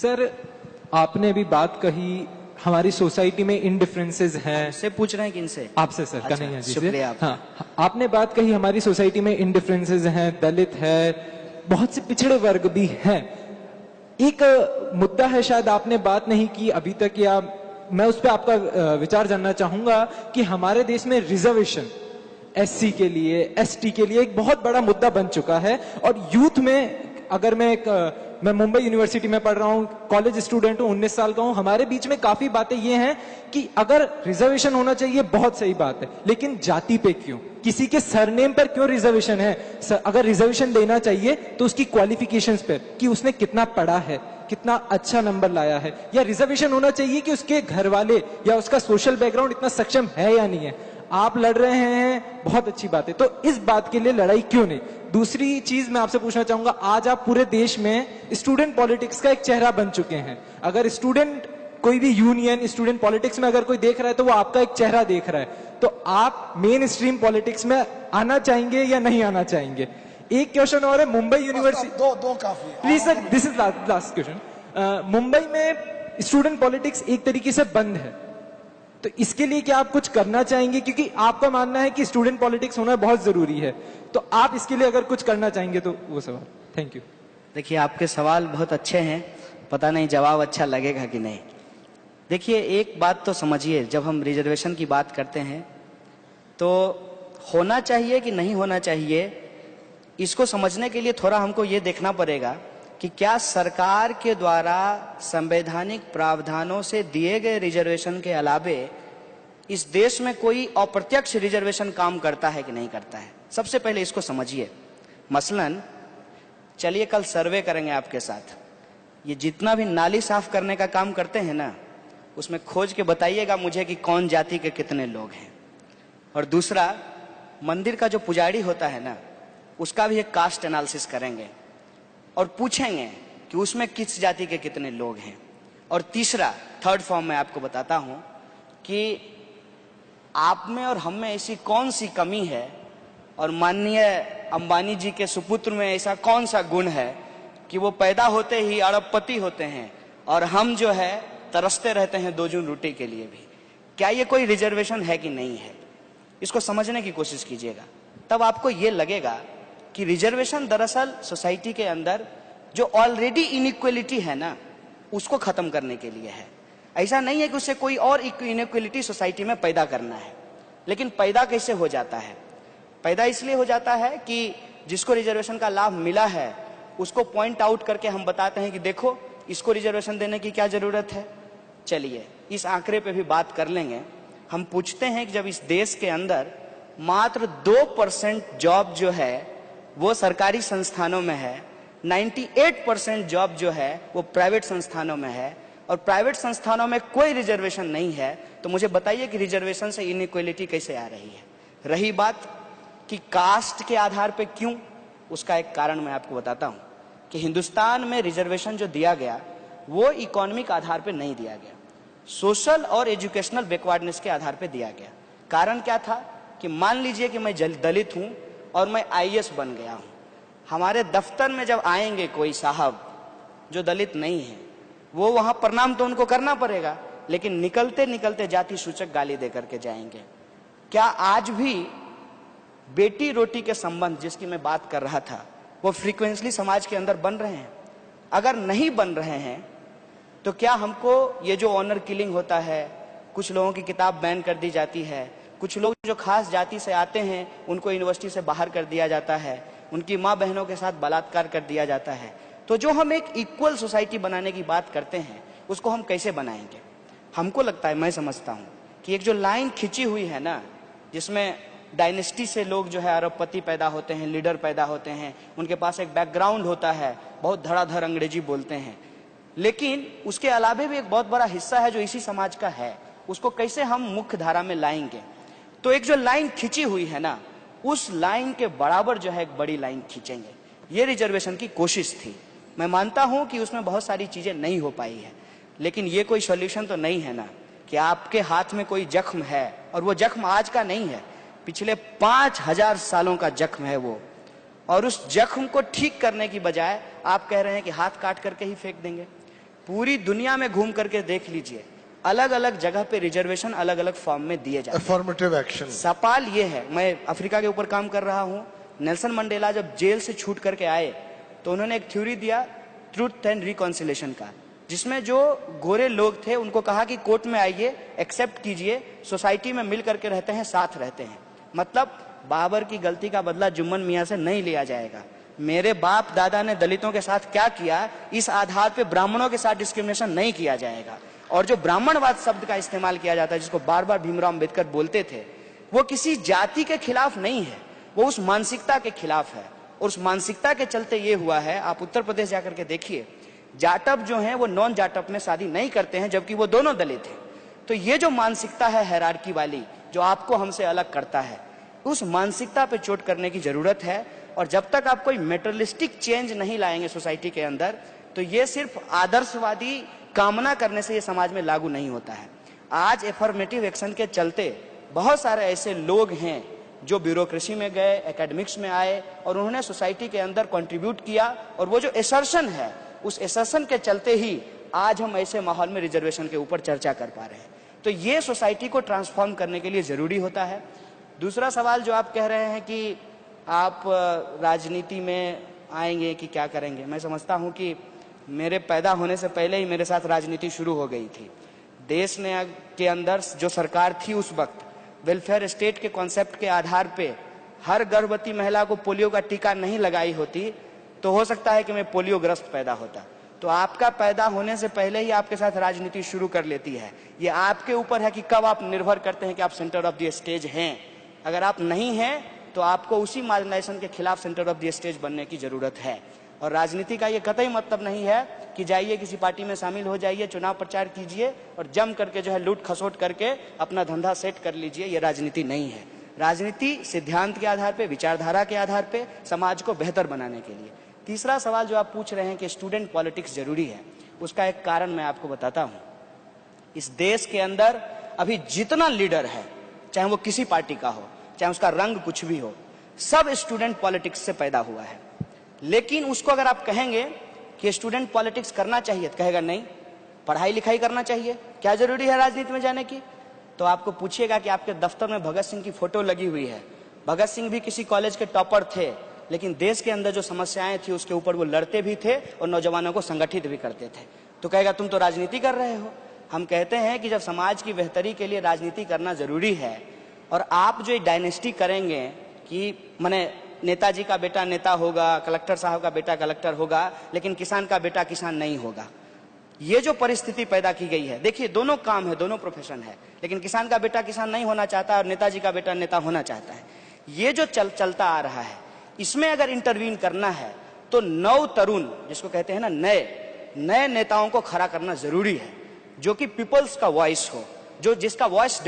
Sir, आपने भी बात कही हमारी सोसाइटी में इनडिफरेंसेस हैं। से पूछ रहे हैं किनसे? आपसे सर। अच्छा, कन्हैया जी से। शुक्रिया। हाँ, आपने बात कही हमारी सोसाइटी में इनडिफरेंसेस हैं, दलित है, बहुत से पिछड़े वर्ग भी हैं। एक मुद्दा है, शायद आपने बात नहीं की अभी तक, या मैं उस पर आपका विचार जानना चाहूंगा कि हमारे देश में रिजर्वेशन एससी के लिए, एसटी के लिए एक बहुत बड़ा मुद्दा बन चुका है। और यूथ में, अगर मैं मुंबई यूनिवर्सिटी में पढ़ रहा हूँ, कॉलेज स्टूडेंट हूँ, 19 साल का हूँ, हमारे बीच में काफी बातें ये हैं कि अगर रिजर्वेशन होना चाहिए बहुत सही बात है, लेकिन जाति पे क्यों, किसी के सरनेम पर क्यों रिजर्वेशन है? अगर रिजर्वेशन देना चाहिए तो उसकी क्वालिफिकेशंस पे, कि उसने कितना पढ़ा है, कितना अच्छा नंबर लाया है, या रिजर्वेशन होना चाहिए कि उसके घर वाले या उसका सोशल बैकग्राउंड इतना सक्षम है या नहीं है। आप लड़ रहे हैं, बहुत अच्छी बात है, तो इस बात के लिए लड़ाई क्यों नहीं? दूसरी चीज मैं आपसे पूछना चाहूंगा, आज आप पूरे देश में स्टूडेंट पॉलिटिक्स का एक चेहरा बन चुके हैं। अगर स्टूडेंट, कोई भी यूनियन स्टूडेंट पॉलिटिक्स में अगर कोई देख रहा है तो वो आपका एक चेहरा देख रहा है। तो आप मेन स्ट्रीम पॉलिटिक्स में आना चाहेंगे या नहीं आना चाहेंगे? एक क्वेश्चन और है, मुंबई यूनिवर्सिटी, दो काफी। Please sir, this is last question. Mumbai में स्टूडेंट पॉलिटिक्स एक तरीके से बंद है, तो इसके लिए क्या आप कुछ करना चाहेंगे? क्योंकि आपका मानना है कि स्टूडेंट पॉलिटिक्स होना बहुत जरूरी है, तो आप इसके लिए अगर कुछ करना चाहेंगे तो वो सवाल। Thank you. देखिए, आपके सवाल बहुत अच्छे हैं, पता नहीं जवाब अच्छा लगेगा कि नहीं। देखिए, एक बात तो समझिए, जब हम रिजर्वेशन की बात करते हैं तो होना चाहिए कि नहीं होना चाहिए, इसको समझने के लिए थोड़ा हमको ये देखना पड़ेगा कि क्या सरकार के द्वारा संवैधानिक प्रावधानों से दिए गए रिजर्वेशन के अलावे इस देश में कोई अप्रत्यक्ष रिजर्वेशन काम करता है कि नहीं करता है। सबसे पहले इसको समझिए। मसलन चलिए कल सर्वे करेंगे आपके साथ, ये जितना भी नाली साफ करने का काम करते हैं ना, उसमें खोज के बताइएगा मुझे कि कौन जाति के कितने लोग हैं। और दूसरा, मंदिर का जो पुजारी होता है ना, उसका भी एक कास्ट एनालिसिस करेंगे और पूछेंगे कि उसमें किस जाति के कितने लोग हैं। और तीसरा, थर्ड फॉर्म में आपको बताता हूं कि आप में और हम में ऐसी कौन सी कमी है और माननीय अंबानी जी के सुपुत्र में ऐसा कौन सा गुण है कि वो पैदा होते ही अरबपति होते हैं और हम जो है तरसते रहते हैं दो जून रोटी के लिए भी। क्या ये कोई रिजर्वेशन है कि नहीं है? इसको समझने की कोशिश कीजिएगा, तब आपको ये लगेगा कि रिजर्वेशन दरअसल सोसाइटी के अंदर जो ऑलरेडी इनइक्वलिटी है ना, उसको खत्म करने के लिए है। ऐसा नहीं है कि उससे कोई और इनइक्वलिटी सोसाइटी में पैदा करना है। लेकिन पैदा कैसे हो जाता है? पैदा इसलिए हो जाता है कि जिसको रिजर्वेशन का लाभ मिला है उसको पॉइंट आउट करके हम बताते हैं कि देखो, इसको रिजर्वेशन देने की क्या जरूरत है। चलिए इस आंकड़े पे भी बात कर लेंगे। हम पूछते हैं कि जब इस देश के अंदर मात्र 2% जॉब जो है वो सरकारी संस्थानों में है, 98% जॉब जो है वो प्राइवेट संस्थानों में है, और प्राइवेट संस्थानों में कोई रिजर्वेशन नहीं है, तो मुझे बताइए कि रिजर्वेशन से इनइक्वलिटी कैसे आ रही है। रही बात कि कास्ट के आधार पे क्यों, उसका एक कारण मैं आपको बताता हूं कि हिंदुस्तान में रिजर्वेशन जो दिया गया वो इकोनॉमिक आधार पे नहीं दिया गया, सोशल और एजुकेशनल बैकवर्डनेस के आधार पे दिया गया। कारण क्या था कि मान लीजिए कि मैं दलित हूं और मैं आईएएस बन गया हूं, हमारे दफ्तर में जब आएंगे कोई साहब जो दलित नहीं है, वो वहां प्रणाम तो उनको करना पड़ेगा, लेकिन निकलते निकलते जाति सूचक गाली दे करके जाएंगे। क्या आज भी बेटी रोटी के संबंध जिसकी मैं बात कर रहा था वो फ्रीक्वेंटली समाज के अंदर बन रहे हैं? अगर नहीं बन रहे हैं तो क्या हमको ये जो ऑनर किलिंग होता है, कुछ लोगों की किताब बैन कर दी जाती है, कुछ लोग जो खास जाति से आते हैं उनको यूनिवर्सिटी से बाहर कर दिया जाता है, उनकी माँ बहनों के साथ बलात्कार कर दिया जाता है, तो जो हम एक इक्वल सोसाइटी बनाने की बात करते हैं उसको हम कैसे बनाएंगे? हमको लगता है, मैं समझता हूँ कि एक जो लाइन खिंची हुई है ना, जिसमें डायनेस्टी से लोग जो है अरबपति पैदा होते हैं, लीडर पैदा होते हैं, उनके पास एक बैकग्राउंड होता है, बहुत धड़ाधड़ अंग्रेजी बोलते हैं, लेकिन उसके अलावे भी एक बहुत बड़ा हिस्सा है जो इसी समाज का है, उसको कैसे हम मुख्य धारा में लाएंगे? तो एक जो लाइन खिंची हुई है ना, उस लाइन के बराबर जो है एक बड़ी लाइन खींचेंगे। ये रिजर्वेशन की कोशिश थी। मैं मानता हूं कि उसमें बहुत सारी चीजें नहीं हो पाई है, लेकिन ये कोई सॉल्यूशन तो नहीं है ना कि आपके हाथ में कोई जख्म है और वो जख्म आज का नहीं है, पिछले 5000 सालों का जख्म है वो, और उस जख्म को ठीक करने की बजाय आप कह रहे हैं कि हाथ काट करके ही फेंक देंगे। पूरी दुनिया में घूम करके देख लीजिए, अलग अलग जगह पे रिजर्वेशन अलग अलग फॉर्म में दिए जाते हैं। Affirmative action. सवाल ये है, मैं अफ्रीका के ऊपर काम कर रहा हूं। नेल्सन मंडेला जब जेल से छूट करके आए तो उन्होंने एक थ्योरी दिया ट्रूथ एंड रिकॉन्सिलेशन का, जिसमें जो गोरे लोग थे उनको कहा कि कोर्ट में आइए, एक्सेप्ट कीजिए, सोसाइटी में मिल करके रहते हैं, साथ रहते हैं। मतलब बाबर की गलती का बदला जुम्मन मियां से नहीं लिया जाएगा। मेरे बाप दादा ने दलितों के साथ क्या किया, इस आधार पे ब्राह्मणों के साथ डिस्क्रिमिनेशन नहीं किया जाएगा। और जो ब्राह्मणवाद शब्द का इस्तेमाल किया जाता है, जिसको बार बार भीमराव अम्बेडकर बोलते थे, वो किसी जाति के खिलाफ नहीं है, वो उस मानसिकता के खिलाफ है। और उस मानसिकता के चलते ये हुआ है, आप उत्तर प्रदेश जाकर के देखिए, जाटव जो हैं वो नॉन जाटव में शादी नहीं करते हैं, जबकि वो दोनों दलित हैं। तो ये जो मानसिकता है हायरार्की वाली, जो आपको हमसे अलग करता है, उस मानसिकता पे चोट करने की जरूरत है। और जब तक आप कोई मेटेरियलिस्टिक चेंज नहीं लाएंगे सोसाइटी के अंदर, तो ये सिर्फ आदर्शवादी कामना करने से ये समाज में लागू नहीं होता है। आज एफर्मेटिव एक्शन के चलते बहुत सारे ऐसे लोग हैं जो ब्यूरोक्रेसी में गए, एकेडमिक्स में आए और उन्होंने सोसाइटी के अंदर कंट्रीब्यूट किया। और वो जो एसर्शन है, उस एसर्शन के चलते ही आज हम ऐसे माहौल में रिजर्वेशन के ऊपर चर्चा कर पा रहे हैं। तो ये सोसाइटी को ट्रांसफॉर्म करने के लिए जरूरी होता है। दूसरा सवाल जो आप कह रहे हैं कि आप राजनीति में आएंगे कि क्या करेंगे, मैं समझता हूं कि मेरे पैदा होने से पहले ही मेरे साथ राजनीति शुरू हो गई थी। देश ने के अंदर जो सरकार थी उस वक्त, वेलफेयर स्टेट के कॉन्सेप्ट के आधार पे हर गर्भवती महिला को पोलियो का टीका नहीं लगाई होती तो हो सकता है कि मैं पोलियो ग्रस्त पैदा होता। तो आपका पैदा होने से पहले ही आपके साथ राजनीति शुरू कर लेती है। ये आपके ऊपर है कि कब आप निर्भर करते हैं कि आप सेंटर ऑफ द स्टेज हैं। अगर आप नहीं हैं तो आपको उसी मार्जिनाइजेशन के खिलाफ सेंटर ऑफ द स्टेज बनने की जरूरत है। और राजनीति का ये कतई मतलब नहीं है कि जाइए किसी पार्टी में शामिल हो जाइए, चुनाव प्रचार कीजिए और जम करके जो है लूट खसोट करके अपना धंधा सेट कर लीजिए। ये राजनीति नहीं है। राजनीति सिद्धांत के आधार पे, विचारधारा के आधार पे समाज को बेहतर बनाने के लिए। तीसरा सवाल जो आप पूछ रहे हैं कि स्टूडेंट पॉलिटिक्स जरूरी है, उसका एक कारण मैं आपको बताता हूं। इस देश के अंदर अभी जितना लीडर है, चाहे वो किसी पार्टी का हो, चाहे उसका रंग कुछ भी हो, सब स्टूडेंट पॉलिटिक्स से पैदा हुआ है। लेकिन उसको अगर आप कहेंगे कि स्टूडेंट पॉलिटिक्स करना चाहिए, तो कहेगा नहीं, पढ़ाई लिखाई करना चाहिए, क्या जरूरी है राजनीति में जाने की। तो आपको पूछिएगा कि आपके दफ्तर में भगत सिंह की फोटो लगी हुई है, भगत सिंह भी किसी कॉलेज के टॉपर थे, लेकिन देश के अंदर जो समस्याएं थी उसके ऊपर वो लड़ते भी थे और नौजवानों को संगठित भी करते थे। तो कहेगा तुम तो राजनीति कर रहे हो। हम कहते हैं कि जब समाज की बेहतरी के लिए राजनीति करना जरूरी है, और आप जो डायनेस्टी करेंगे कि माने नेताजी का बेटा नेता होगा, कलेक्टर साहब का बेटा कलेक्टर होगा, लेकिन किसान का बेटा किसान नहीं होगा, ये जो परिस्थिति पैदा की गई है, देखिए दोनों काम है, दोनों प्रोफेशन है, लेकिन किसान का बेटा किसान नहीं होना चाहता और नेताजी का बेटा नेता होना चाहता है। ये जो चलता आ रहा है, इसमें अगर इंटरवीन करना है तो नव तरुण, जिसको कहते हैं ना, नए नेताओं को खड़ा करना जरूरी है, जो कि पीपल्स का वॉइस हो, जो जिसका वॉइस